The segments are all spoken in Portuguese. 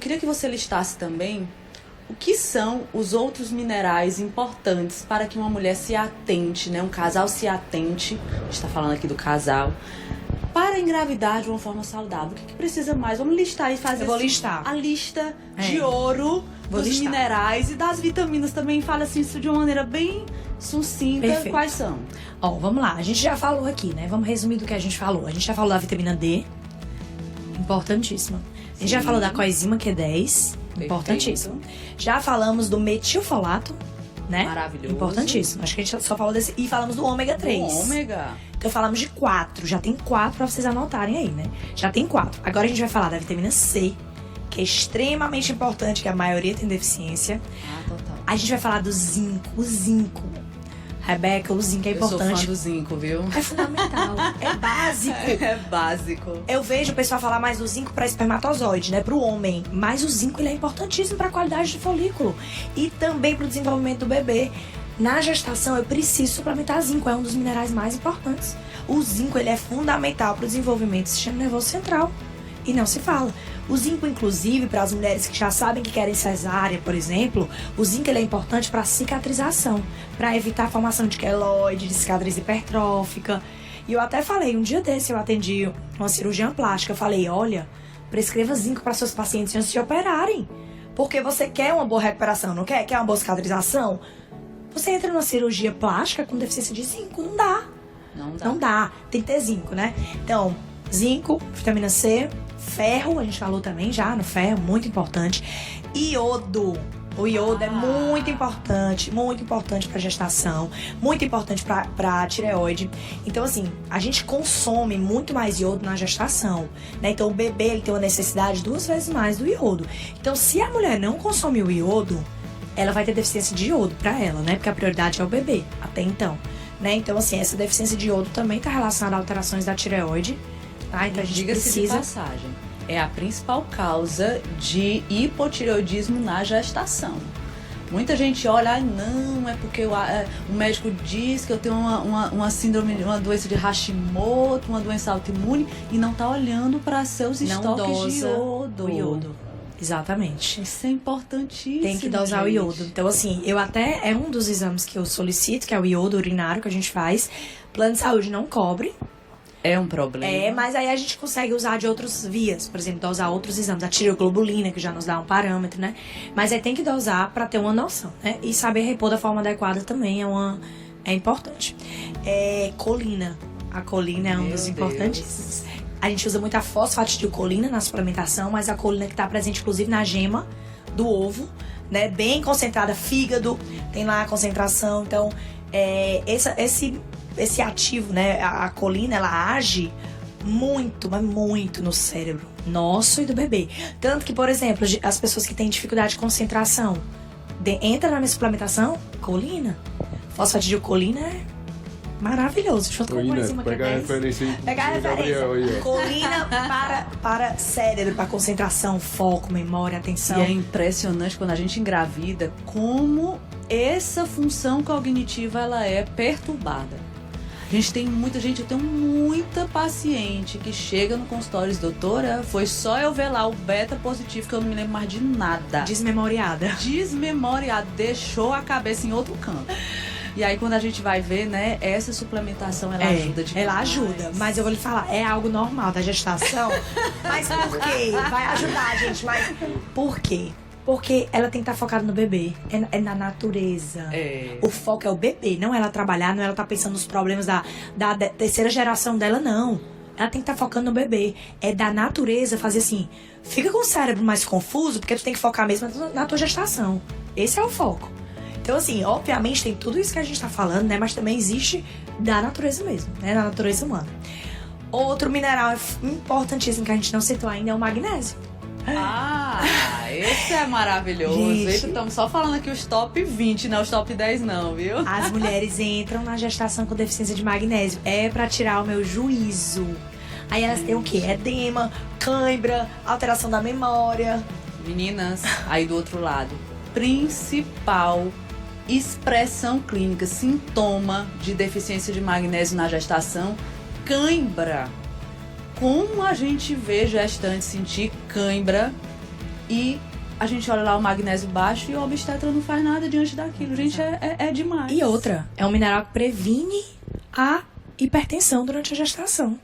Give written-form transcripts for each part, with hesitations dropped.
queria que você listasse também o que são os outros minerais importantes para que uma mulher se atente, né? Um casal se atente, a gente está falando aqui do casal, para engravidar de uma forma saudável. O que precisa mais? Vamos listar e fazer. Eu vou listar a lista de ouro dos minerais e das vitaminas também. Fala assim isso de uma maneira bem sucinta. Perfeito. Quais são? Ó, vamos lá. A gente já falou aqui, né? Vamos resumir do que a gente falou. A gente já falou da vitamina D, importantíssima. A gente já falou da coenzima Q10, importantíssimo. Já falamos do metilfolato, né? Maravilhoso. Importantíssimo. Acho que a gente só falou desse. E falamos do ômega 3. Do ômega. Então falamos de 4. Já tem 4 pra vocês anotarem aí, né? Já tem 4. Agora a gente vai falar da vitamina C, que é extremamente importante, que a maioria tem deficiência. Total. A gente vai falar do zinco. O zinco. Rebeca, o zinco é importante. Eu sou fã do zinco, viu? É fundamental. É básico. É básico. Eu vejo o pessoal falar mais do zinco para espermatozoide, né? Pro homem. Mas o zinco, ele é importantíssimo para a qualidade do folículo. E também pro desenvolvimento do bebê. Na gestação, eu preciso suplementar zinco. É um dos minerais mais importantes. O zinco, ele é fundamental pro desenvolvimento do sistema nervoso central. E não se fala. O zinco, inclusive, para as mulheres que já sabem que querem cesárea, por exemplo, o zinco ele é importante para cicatrização, para evitar a formação de queloide, de cicatriz hipertrófica. E eu até falei, um dia desse eu atendi uma cirurgiã plástica, eu falei, olha, prescreva zinco para seus pacientes antes de operarem, porque você quer uma boa recuperação, não quer? Quer uma boa cicatrização? Você entra numa cirurgia plástica com deficiência de zinco, não dá. Não dá, tem que ter zinco, né? Então, zinco, vitamina C, ferro, a gente falou também já no ferro, muito importante. Iodo. O iodo é muito importante para gestação, muito importante para tireoide. Então, assim, a gente consome muito mais iodo na gestação, né? Então, o bebê ele tem uma necessidade 2 vezes mais do iodo. Então, se a mulher não consome o iodo, ela vai ter deficiência de iodo para ela, né? Porque a prioridade é o bebê, até então, né? Então, assim, essa deficiência de iodo também está relacionada a alterações da tireoide. Ah, então a gente Diga-se de passagem, é a principal causa de hipotireoidismo na gestação. Muita gente olha, não, é porque o médico diz que eu tenho uma síndrome, uma doença de Hashimoto, uma doença autoimune, e não tá olhando para seus estoques de iodo. O iodo. Exatamente. Isso é importantíssimo. Tem que dosar o iodo. Então, assim, é um dos exames que eu solicito, que é o iodo urinário que a gente faz. Plano de saúde não cobre. É um problema. Mas aí a gente consegue usar de outras vias. Por exemplo, dosar outros exames. A tireoglobulina, que já nos dá um parâmetro, né? Mas aí tem que dosar pra ter uma noção, né? E saber repor da forma adequada também é importante. Colina. A colina é um dos importantíssimos. A gente usa muito a fosfatidilcolina na suplementação, mas a colina que tá presente, inclusive, na gema do ovo, né? Bem concentrada, fígado, tem lá a concentração. Então, esse ativo, né, a colina, ela age muito, mas muito no cérebro nosso e do bebê. Tanto que, por exemplo, as pessoas que têm dificuldade de concentração, entra na minha suplementação, colina. Fosfatidilcolina é maravilhoso. Junto com a coenzima pega a referência aí. Pega a referência. Colina para cérebro, para concentração, foco, memória, atenção. E é impressionante quando a gente engravida como essa função cognitiva ela é perturbada. Eu tenho muita paciente que chega no consultório e diz, doutora, foi só eu ver lá o beta positivo que eu não me lembro mais de nada. Desmemoriada, deixou a cabeça em outro canto. E aí quando a gente vai ver, né, essa suplementação ela ajuda demais. Ela ajuda, mas eu vou lhe falar, é algo normal da gestação. Mas por quê? Vai ajudar, gente, mas por quê? Porque ela tem que estar focada no bebê. É na natureza. O foco é o bebê, não ela trabalhar, não ela estar pensando nos problemas da terceira geração dela, não. Ela tem que estar focando no bebê. É da natureza fazer assim, fica com o cérebro mais confuso, porque tu tem que focar mesmo na tua gestação. Esse é o foco. Então, assim, obviamente tem tudo isso que a gente tá falando, né? Mas também existe da natureza mesmo, né? Da natureza humana. Outro mineral importantíssimo que a gente não citou ainda é o magnésio. Esse é maravilhoso. Gente, Estamos só falando aqui os top 20, não os top 10 não, viu? As mulheres entram na gestação com deficiência de magnésio. É pra tirar o meu juízo. Aí elas têm o quê? Edema, cãibra, alteração da memória. Meninas, aí do outro lado, principal expressão clínica, sintoma de deficiência de magnésio na gestação, cãibra. Como a gente vê gestante sentir cãibra E a gente olha lá o magnésio baixo e o obstetra não faz nada diante daquilo. Gente, é demais. E outra, é um mineral que previne a hipertensão durante a gestação.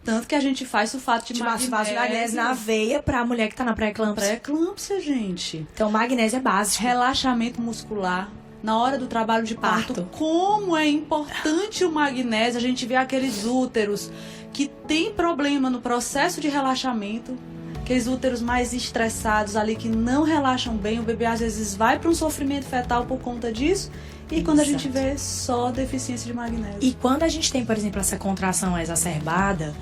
Tanto que a gente faz sulfato de magnésio na veia pra mulher que tá na pré-eclâmpsia. Pré-eclâmpsia, gente. Então, magnésio é básico. Relaxamento muscular. Na hora do trabalho de parto, como é importante o magnésio. A gente vê aqueles úteros que tem problema no processo de relaxamento, aqueles úteros mais estressados ali, que não relaxam bem. O bebê às vezes vai para um sofrimento fetal por conta disso. E quando a gente vê só deficiência de magnésio. E quando a gente tem, por exemplo, essa contração exacerbada,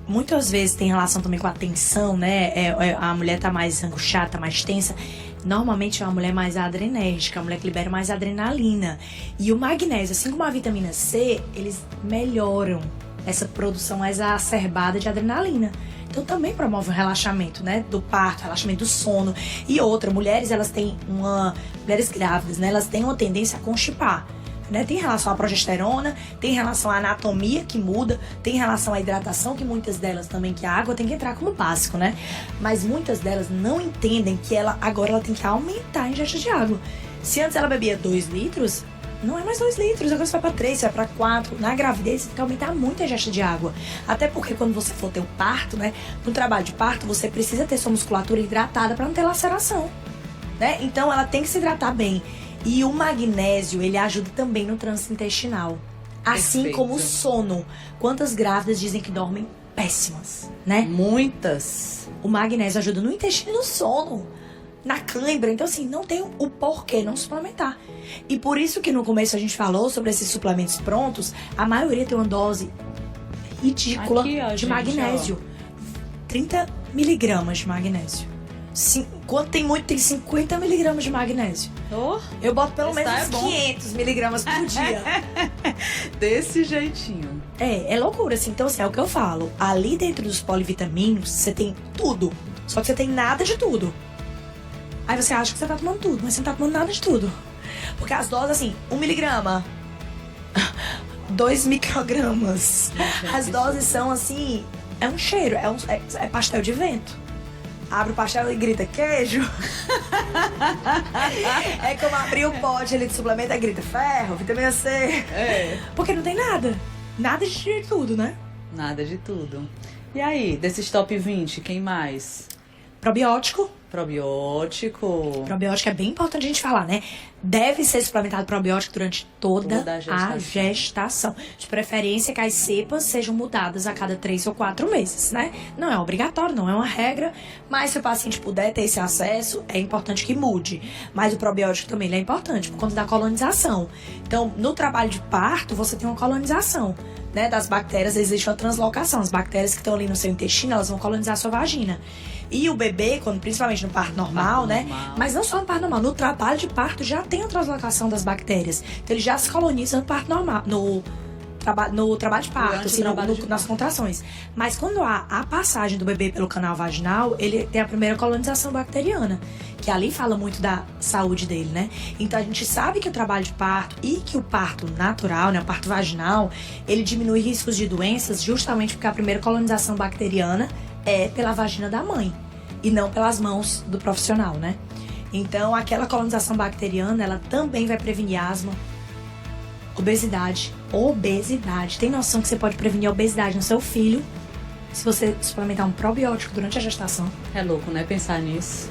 muitas vezes tem relação também com a tensão, né? A mulher tá mais angustiada, tá mais tensa. Normalmente é uma mulher mais adrenérgica, uma mulher que libera mais adrenalina. E o magnésio, assim como a vitamina C, eles melhoram essa produção exacerbada de adrenalina. Então também promove o relaxamento, né, do parto, relaxamento do sono. E outra, mulheres grávidas, né, elas têm uma tendência a constipar, né? Tem relação à progesterona, tem relação à anatomia que muda, tem relação à hidratação, que muitas delas também, que a água tem que entrar como básico, né? Mas muitas delas não entendem que agora ela tem que aumentar a ingesta de água. Se antes ela bebia 2 litros, não é mais 2 litros, agora você vai pra 3, você vai pra 4. Na gravidez, você tem que aumentar muito a ingesta de água. Até porque quando você for ter o parto, né? No trabalho de parto, você precisa ter sua musculatura hidratada pra não ter laceração, né? Então, ela tem que se hidratar bem. E o magnésio, ele ajuda também no trânsito intestinal. Assim Perfeito. como o sono. Quantas grávidas dizem que dormem péssimas, né? Muitas. O magnésio ajuda no intestino e no sono, na cãibra. Então, assim, não tem o porquê não suplementar. E por isso que no começo a gente falou sobre esses suplementos prontos, a maioria tem uma dose ridícula Aqui, ó, de gente, magnésio. 30 miligramas de magnésio. Quando tem muito, tem 50 miligramas de magnésio. Eu boto pelo menos uns 500 miligramas por dia. Desse jeitinho. É loucura, assim. Então, assim, é o que eu falo. Ali dentro dos polivitaminos, você tem tudo. Só que você tem nada de tudo. Aí você acha que você tá tomando tudo, mas você não tá tomando nada de tudo. Porque as doses, assim, 1 miligrama, 2 microgramas. As doses são, assim, é um cheiro, é pastel de vento. Abre o pastel e grita, queijo. É como abrir o pote ali de suplemento e grita, ferro, vitamina C. Porque não tem nada. Nada de tudo, né? Nada de tudo. E aí, desses top 20, quem mais? Probiótico. Probiótico. Probiótico é bem importante a gente falar, né? Deve ser suplementado probiótico durante toda a gestação. De preferência que as cepas sejam mudadas a cada 3 ou 4 meses, né? Não é obrigatório, não é uma regra, mas se o paciente puder ter esse acesso, é importante que mude. Mas o probiótico também ele é importante por conta da colonização. Então, no trabalho de parto, você tem uma colonização, né? Das bactérias, existe uma translocação. As bactérias que estão ali no seu intestino, elas vão colonizar a sua vagina. E o bebê, principalmente no parto normal, né? Mas não só no parto normal, no trabalho de parto já tem a translocação das bactérias. Então ele já se coloniza no parto normal, no trabalho de parto, assim, nas contrações. Mas quando há a passagem do bebê pelo canal vaginal, ele tem a primeira colonização bacteriana, que ali fala muito da saúde dele, né? Então a gente sabe que o trabalho de parto e que o parto natural, né, o parto vaginal, ele diminui riscos de doenças justamente porque a primeira colonização bacteriana é pela vagina da mãe e não pelas mãos do profissional, né? Então, aquela colonização bacteriana, ela também vai prevenir asma, obesidade. Tem noção que você pode prevenir a obesidade no seu filho se você suplementar um probiótico durante a gestação? É louco, né? Pensar nisso.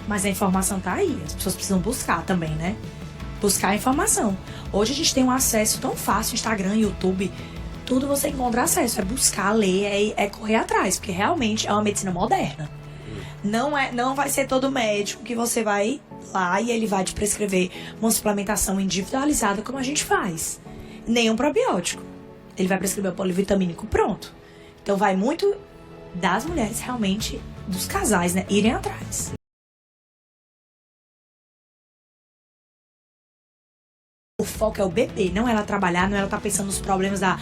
Mas a informação tá aí. As pessoas precisam buscar também, né? Buscar a informação. Hoje a gente tem um acesso tão fácil, Instagram, YouTube, tudo você encontra acesso. É buscar, ler, é correr atrás, porque realmente é uma medicina moderna. Não vai ser todo médico que você vai lá e ele vai te prescrever uma suplementação individualizada como a gente faz. Nem um probiótico. Ele vai prescrever o polivitamínico pronto. Então vai muito das mulheres realmente, dos casais, né, irem atrás. O foco é o bebê, não ela trabalhar, não ela tá pensando nos problemas da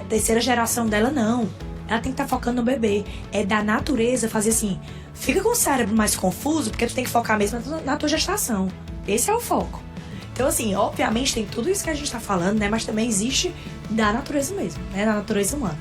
terceira geração dela, não. Ela tem que estar focando no bebê. É da natureza fazer assim, fica com o cérebro mais confuso, porque tu tem que focar mesmo na tua gestação. Esse é o foco. Então, assim, obviamente tem tudo isso que a gente tá falando, né? Mas também existe da natureza mesmo, né? Da natureza humana.